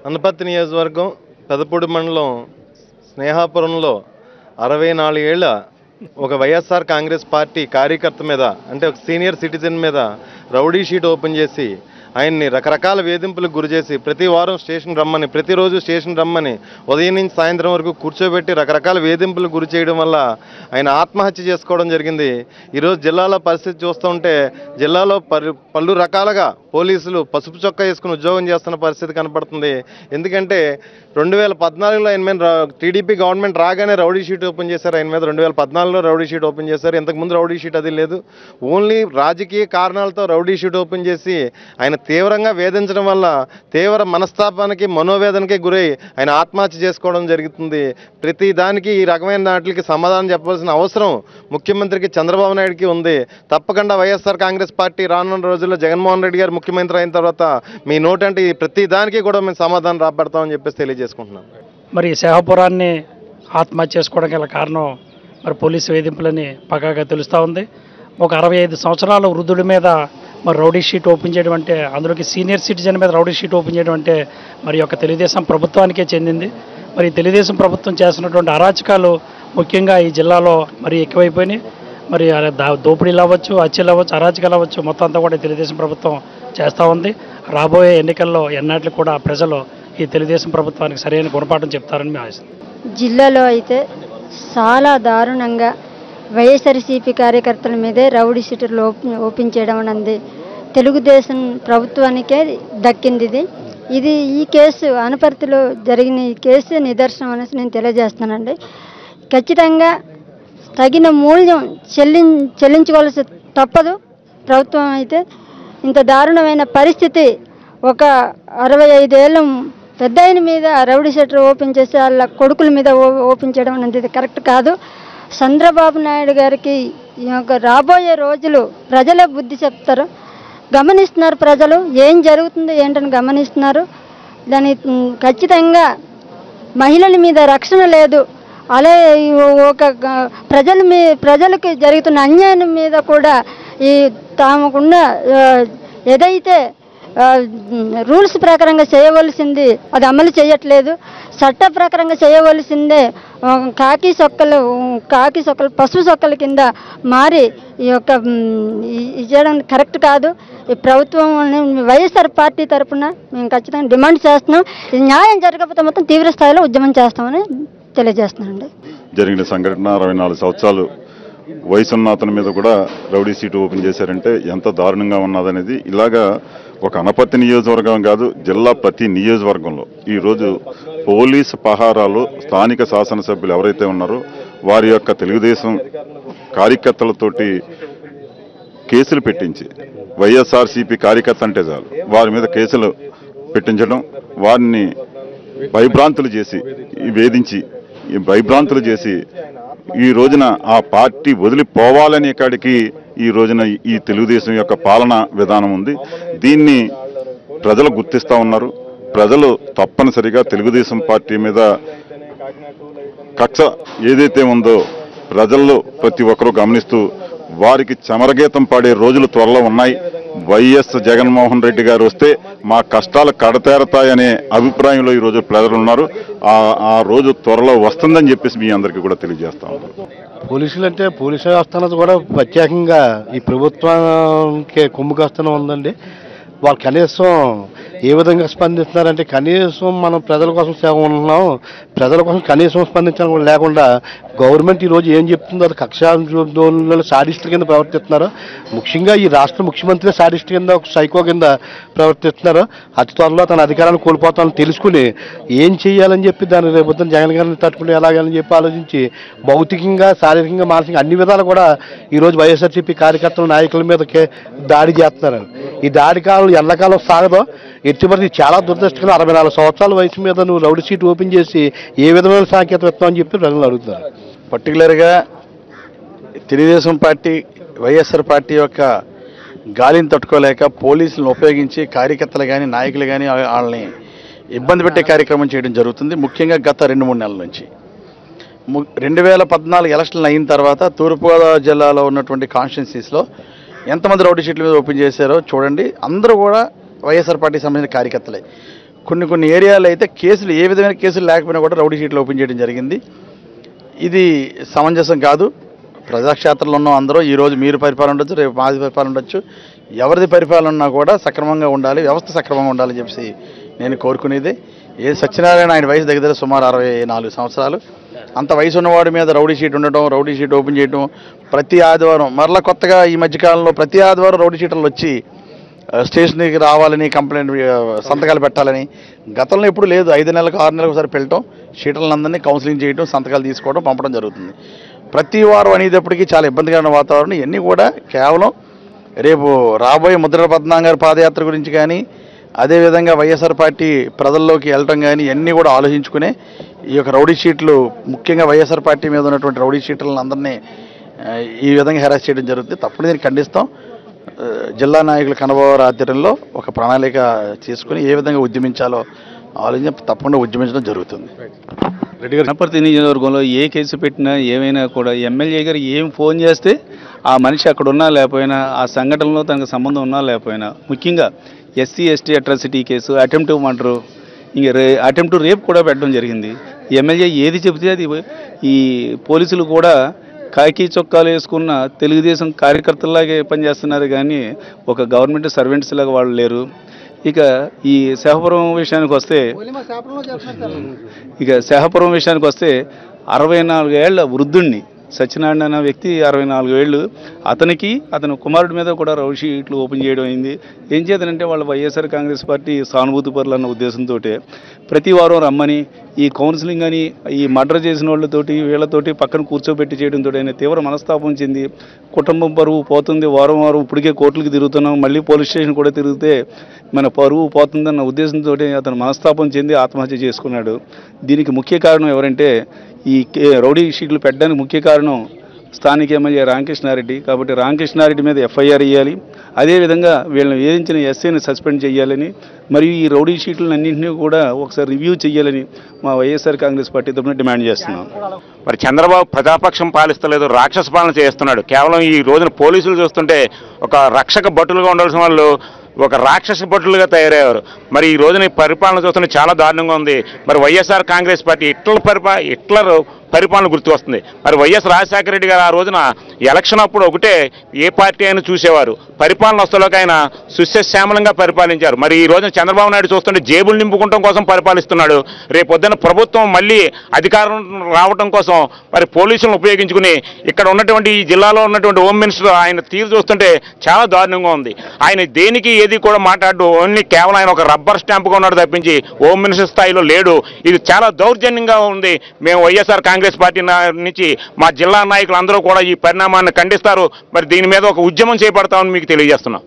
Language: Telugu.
అనపర్తి నియోజకవర్గం పెదపూడి మండలం స్నేహాపురంలో 64 ఏళ్ల ఒక వైఎస్ఆర్ కాంగ్రెస్ పార్టీ కార్యకర్త మీద, అంటే ఒక సీనియర్ సిటిజన్ మీద రౌడీ షీట్ ఓపెన్ చేసి ఆయన్ని రకరకాల వేధింపులకు గురి చేసి ప్రతి వారం స్టేషన్ రమ్మని, ప్రతిరోజు స్టేషన్ రమ్మని ఉదయం నుంచి సాయంత్రం వరకు కూర్చోబెట్టి రకరకాల వేధింపులకు గురి చేయడం వల్ల ఆయన ఆత్మహత్య చేసుకోవడం జరిగింది. ఈరోజు జిల్లాలో పరిస్థితి చూస్తుంటే జిల్లాలో పలు రకాలుగా పోలీసులు పసుపు చొక్కా వేసుకుని ఉద్యోగం చేస్తున్న పరిస్థితి కనపడుతుంది. ఎందుకంటే 2014లో ఆయన మీద టీడీపీ గవర్నమెంట్ రాగానే రౌడీ షీట్ ఓపెన్ చేశారు. ఆయన మీద 2014లో రౌడీ షీట్ ఓపెన్ చేశారు. ఇంతకుముందు రౌడీ షీట్ అది లేదు. ఓన్లీ రాజకీయ కారణాలతో రౌడీ షీట్ ఓపెన్ చేసి ఆయన తీవ్రంగా వేధించడం వల్ల తీవ్ర మనస్తాపానికి, మనోవేదనకి గురై ఆయన ఆత్మహత్య చేసుకోవడం జరుగుతుంది. ప్రతి దానికి ఈ రకమైన వాటికి సమాధానం చెప్పవలసిన అవసరం ముఖ్యమంత్రికి చంద్రబాబు నాయుడుకి ఉంది. తప్పకుండా వైఎస్ఆర్ కాంగ్రెస్ పార్టీ రానున్న రోజుల్లో జగన్మోహన్ రెడ్డి గారు ముఖ్యమంత్రి అయిన తర్వాత మీ నోటంటే ప్రతి దానికి కూడా మేము సమాధానం రాబడతామని చెప్పేసి తెలియజేసుకుంటున్నాం. మరి సేహాపురాన్ని ఆత్మహత్య చేసుకోవడం గల కారణం మరి పోలీసు వేధింపులని పక్కాగా తెలుస్తూ ఉంది. ఒక 65 సంవత్సరాల వృద్ధుడి మీద మరి రౌడీ షీట్ ఓపెన్ చేయడం అంటే, అందులోకి సీనియర్ సిటిజన్ మీద రౌడీ షీట్ ఓపెన్ చేయడం అంటే మరి యొక్క తెలుగుదేశం ప్రభుత్వానికే చెందింది. మరి తెలుగుదేశం ప్రభుత్వం చేస్తున్నటువంటి అరాచకాలు ముఖ్యంగా ఈ జిల్లాలో మరి ఎక్కువైపోయినాయి. మరి దోపిడీలు అవ్వచ్చు, హత్యలు అవ్వచ్చు, అరాచకాలు అవ్వచ్చు, మొత్తం అంతా కూడా తెలుగుదేశం ప్రభుత్వం చేస్తూ ఉంది. రాబోయే ఎన్నికల్లో ఎన్నాళ్ళు కూడా ప్రజలు ఈ తెలుగుదేశం ప్రభుత్వానికి సరైన గుణపాఠం చెప్తారని మేము ఆశిస్తాం. జిల్లాలో అయితే చాలా దారుణంగా వైఎస్ఆర్సీపీ కార్యకర్తల మీదే రౌడీ షీటర్లు ఓపెన్ చేయడం అన్నది తెలుగుదేశం ప్రభుత్వానికే దక్కింది. ఈ కేసు అనపర్తిలో జరిగిన ఈ కేసు నిదర్శనం అనేసి నేను తెలియజేస్తున్నానండి. ఖచ్చితంగా తగిన మూల్యం చెల్లించుకోవాల్సి తప్పదు. ప్రభుత్వం అయితే ఇంత దారుణమైన పరిస్థితి, ఒక 65 ఏళ్ళ పెద్ద ఆయన మీద రౌడీ షీటర్ ఓపెన్ చేసి వాళ్ళ కొడుకుల మీద ఓపెన్ చేయడం అనేది కరెక్ట్ కాదు. చంద్రబాబు నాయుడు గారికి రాబోయే రోజులు ప్రజలే బుద్ధి చెప్తారు. గమనిస్తున్నారు, ప్రజలు ఏం జరుగుతుందో ఏంటని గమనిస్తున్నారు. దాని ఖచ్చితంగా మహిళల మీద రక్షణ లేదు. అలాగే ఒక ప్రజలకు జరుగుతున్న అన్యాయం మీద కూడా ఈ తాముకున్న ఏదైతే రూల్స్ ప్రకారంగా చేయవలసింది అది అమలు చేయట్లేదు. చట్ట ప్రకారంగా చేయవలసిందే కాకి సొక్కలు పసుపు సొక్కల కింద మారి ఈ యొక్క చేయడం కరెక్ట్ కాదు. ఈ ప్రభుత్వం వైఎస్ఆర్ పార్టీ తరఫున మేము ఖచ్చితంగా డిమాండ్ చేస్తున్నాం. ఇది న్యాయం జరగకపోతే మొత్తం తీవ్ర స్థాయిలో ఉద్యమం చేస్తామని తెలియజేస్తున్నానండి. జరిగిన సంఘటన 64 సంవత్సరాలు వయసున్న అతని మీద కూడా రౌడీ సీటు ఓపెన్ చేశారంటే ఎంత దారుణంగా ఉన్నదనేది. ఇలాగా ఒక అనపర్తి నియోజకవర్గం కాదు, జిల్లా ప్రతి నియోజకవర్గంలో ఈరోజు పోలీసు పహారాలు స్థానిక శాసనసభ్యులు ఎవరైతే ఉన్నారో వారి యొక్క తెలుగుదేశం కార్యకర్తలతోటి కేసులు పెట్టించి, వైఎస్ఆర్సీపీ కార్యకర్త అంటే చాలు వారి మీద కేసులు పెట్టించడం, వారిని భయభ్రాంతులు చేసి వేధించి భయభ్రాంతులు చేసి ఈ రోజున ఆ పార్టీ వదిలిపోవాలనే కాడికి ఈ రోజున ఈ తెలుగుదేశం యొక్క పాలన విధానం ఉంది. దీన్ని ప్రజలు గుర్తిస్తూ ఉన్నారు. ప్రజలు తప్పనిసరిగా తెలుగుదేశం పార్టీ మీద కక్ష ఏదైతే ఉందో ప్రజల్లో ప్రతి ఒక్కరూ గమనిస్తూ వారికి చమరగీతం పాడే రోజులు త్వరలో ఉన్నాయి. వైఎస్ జగన్మోహన్ రెడ్డి గారు వస్తే మా కష్టాలు కడతేరతాయనే అభిప్రాయంలో ఈరోజు ప్రజలు ఉన్నారు. ఆ రోజు త్వరలో వస్తుందని చెప్పేసి మీ అందరికీ కూడా తెలియజేస్తా ఉన్నాం. పోలీసులు అంటే పోలీసు వ్యవస్థ కూడా ప్రత్యేకంగా ఈ ప్రభుత్వానికి కొమ్ముకస్తూనే ఉందండి. వాళ్ళు కనీసం ఏ విధంగా స్పందిస్తున్నారంటే, కనీసం మనం ప్రజల కోసం సేవ ఉంటున్నాం, ప్రజల కోసం కనీసం స్పందించడం లేకుండా గవర్నమెంట్ ఈరోజు ఏం చెప్తుందో అది కక్షాందోళనలు సాడిస్టుల కింద ప్రవర్తిస్తున్నారు. ముఖ్యంగా ఈ రాష్ట్ర ముఖ్యమంత్రి సాడిస్ట్ కింద ఒక సైకో కింద ప్రవర్తిస్తున్నారు. అతి త్వరలో తన అధికారాన్ని కోల్పోతానని తెలుసుకుని ఏం చేయాలని చెప్పి దాన్ని రేపొద్దున జగన్ గారిని తట్టుకుని ఎలాగని చెప్పి ఆలోచించి భౌతికంగా, శారీరకంగా, మానసికంగా అన్ని విధాలు కూడా ఈరోజు వైఎస్ఆర్సీపీ కార్యకర్తల నాయకుల మీదకే దాడి చేస్తున్నారు. ఈ దాడి కాలం ఎల్లకాలం సాగదో ఎత్తుపడి చాలా దురదృష్టంగా 64 సంవత్సరాల వయసు మీద నువ్వు రౌడీ షీట్ ఓపెన్ చేసి ఏ విధమైన సాంకేతం ఇస్తామని చెప్పి ప్రజలు అడుగుతున్నారు. పర్టికులర్గా తెలుగుదేశం పార్టీ, వైఎస్ఆర్ పార్టీ యొక్క గాలిని తట్టుకోలేక పోలీసులను ఉపయోగించి కార్యకర్తలు కానీ నాయకులు కానీ వాళ్ళని ఇబ్బంది పెట్టే కార్యక్రమం చేయడం జరుగుతుంది. ముఖ్యంగా గత 2-3 నెలల నుంచి 2014 ఎలక్షన్లు అయిన తర్వాత తూర్పుగోదావరి జిల్లాలో ఉన్నటువంటి కాన్స్టిట్యున్సీస్లో ఎంతమంది రౌడీ షీట్ల మీద ఓపెన్ చేశారో చూడండి. అందరూ కూడా వైఎస్ఆర్ పార్టీకి సంబంధించిన కార్యకర్తలే. కొన్ని ఏరియాలో అయితే కేసులు ఏ విధమైన కేసులు లేకపోయినా కూడా రౌడీ షీట్లు ఓపెన్ చేయడం జరిగింది. ఇది సమంజసం కాదు. ప్రజాక్షేత్రంలో ఉన్న అందరూ ఈరోజు మీరు పరిపాలన ఉండొచ్చు, రేపు మాది పరిపాలన ఉండొచ్చు, ఎవరిది పరిపాలన ఉన్నా కూడా సక్రమంగా ఉండాలి, వ్యవస్థ సక్రమంగా ఉండాలని చెప్పి నేను కోరుకునేది. సత్యనారాయణ ఆయన వయసు దగ్గర సుమారు 64 సంవత్సరాలు. అంత వయసు ఉన్నవాడి మీద రౌడీ షీట్ ఉండటం, రౌడీ షీట్ ఓపెన్ చేయడం, ప్రతి ఆదివారం మరలా కొత్తగా ఈ మధ్యకాలంలో ప్రతి ఆదివారం రౌడీ షీటర్లు వచ్చి స్టేషన్కి రావాలని, కంప్లైంట్ సంతకాలు పెట్టాలని, గతంలో ఎప్పుడు లేదు. 5 నెలలకు 6 నెలలకు ఒకసారి వెళ్ళటం, షీటర్లందరినీ కౌన్సిలింగ్ చేయడం, సంతకాలు తీసుకోవడం, పంపడం జరుగుతుంది. ప్రతి వారం అనేటప్పటికీ చాలా ఇబ్బందికరమైన వాతావరణం. ఇవన్నీ కూడా కేవలం రేపు రాబోయే ముద్రగడ పద్మనాభం గారి పాదయాత్ర గురించి కానీ, అదేవిధంగా వైఎస్ఆర్ పార్టీ ప్రజల్లోకి వెళ్ళటం కానీ ఇవన్నీ కూడా ఆలోచించుకునే ఈ యొక్క రౌడీ షీట్లు, ముఖ్యంగా వైఎస్ఆర్ పార్టీ మీద ఉన్నటువంటి రౌడీ షీట్లను అందరినీ ఈ విధంగా హెరాస్ చేయడం జరుగుతుంది. తప్పని దీన్ని ఖండిస్తాం. జిల్లా నాయకుల కనబాబు ఆధ్వర్యంలో ఒక ప్రణాళిక చేసుకుని ఏ విధంగా ఉద్యమించాలో ఆలోచించి తప్పకుండా ఉద్యమించడం జరుగుతుంది. వనపర్తి నియోజకవర్గంలో ఏ కేసు పెట్టినా ఏమైనా కూడా ఎమ్మెల్యే గారు ఏం ఫోన్ చేస్తే ఆ మనిషి అక్కడ ఉన్నా లేకపోయినా, ఆ సంఘటనలో తనకు సంబంధం ఉన్నా లేకపోయినా, ముఖ్యంగా SC ST atrocity case, attempt murder, ఇంక అటెంప్ట్ రేప్ కూడా పెట్టడం జరిగింది. ఎమ్మెల్యే ఏది చెబితే అది ఈ పోలీసులు కూడా కాకి చొక్కాలు వేసుకున్న తెలుగుదేశం కార్యకర్తలాగే పనిచేస్తున్నారు కానీ ఒక గవర్నమెంట్ సర్వెంట్స్ లాగా వాళ్ళు లేరు. ఇక ఈ శాహపురం విషయానికి వస్తే 64 ఏళ్ల వృద్ధుణ్ణి సత్యనారాయణ అన్న వ్యక్తి 64 ఏళ్ళు, అతని కుమారుడి మీద కూడా రౌడీ షీట్లు ఓపెన్ చేయడం అయింది. ఏం చేతనంటే వాళ్ళ వైఎస్ఆర్ కాంగ్రెస్ పార్టీ సానుభూతి పరులు అన్న ఉద్దేశంతో ప్రతి వారం రమ్మని ఈ కౌన్సిలింగ్ అని ఈ మర్డర్ చేసిన వాళ్ళతోటి వీళ్ళతోటి పక్కన కూర్చోబెట్టి చేయడంతో ఆయన తీవ్ర మనస్తాపం చెంది కుటుంబం పరువు పోతుంది, వారం ఇప్పటికే కోర్టులకు తిరుగుతున్నాం, మళ్ళీ పోలీస్ స్టేషన్ కూడా తిరిగితే మన పరువు పోతుందన్న ఉద్దేశంతో అతను మనస్తాపం చెంది ఆత్మహత్య చేసుకున్నాడు. దీనికి ముఖ్య కారణం ఎవరంటే ఈ రౌడీ షీట్లు పెట్టడానికి ముఖ్య కారణం స్థానిక ఎమ్మెల్యే రామకృష్ణారెడ్డి. కాబట్టి రామకృష్ణారెడ్డి మీద ఎఫ్ఐఆర్ ఇవ్వాలి, అదేవిధంగా వీళ్ళని వేధించిన ఎస్ఐని సస్పెండ్ చేయాలని, మరియు ఈ రౌడీ షీట్లన్నింటినీ కూడా ఒకసారి రివ్యూ చేయాలని మా వైఎస్ఆర్ కాంగ్రెస్ పార్టీ తరఫున డిమాండ్ చేస్తున్నాం. మరి చంద్రబాబు ప్రజాపక్షం పాలిస్తలేదు, రాక్షస పాలన చేస్తున్నాడు. కేవలం ఈ రోజున పోలీసులు చూస్తుంటే ఒక రక్షక భటులుగా ఉండాల్సిన వాళ్ళు ఒక రాక్షస భటులుగా తయారయ్యారు. మరి ఈ రోజున పరిపాలన చూస్తుంటే చాలా దారుణంగా ఉంది. మరి వైఎస్ఆర్ కాంగ్రెస్ పార్టీ హిట్లర్ పరిపాలన గుర్తు వస్తుంది. మరి వైఎస్ రాజశేఖర రెడ్డి గారు ఆ రోజున ఎలక్షన్ అప్పుడు ఒకటే ఏ పార్టీ అయినా చూసేవారు, పరిపాలన వస్తువులకు ఆయన సుశ్యామలంగా పరిపాలించారు. మరి ఈ రోజున చంద్రబాబు నాయుడు చూస్తుంటే జేబులు నింపుకోవడం కోసం పరిపాలిస్తున్నాడు. రేపొద్దున ప్రభుత్వం మళ్ళీ అధికారం రావడం కోసం మరి పోలీసులను ఉపయోగించుకుని ఇక్కడ ఉన్నటువంటి ఈ జిల్లాలో ఉన్నటువంటి హోమ్ మినిస్టర్ ఆయన తీరు చూస్తుంటే చాలా దారుణంగా ఉంది. ఆయన దేనికి ఏది కూడా మాట్లాడు, ఓన్లీ కేవలం ఆయన ఒక రబ్బర్ స్టాంపుగా ఉన్నాడు తప్పించి హోమ్ మినిస్టర్ స్థాయిలో లేడు. ఇది చాలా దౌర్జన్యంగా ఉంది. మేము వైఎస్ఆర్ కాంగ్రెస్ పార్టీ నుంచి మా జిల్లా నాయకులు అందరూ కూడా ఈ పరిణామాన్ని ఖండిస్తారు. మరి దీని మీద ఒక ఉద్యమం చేపడతామని మీకు తెలియజేస్తున్నాం.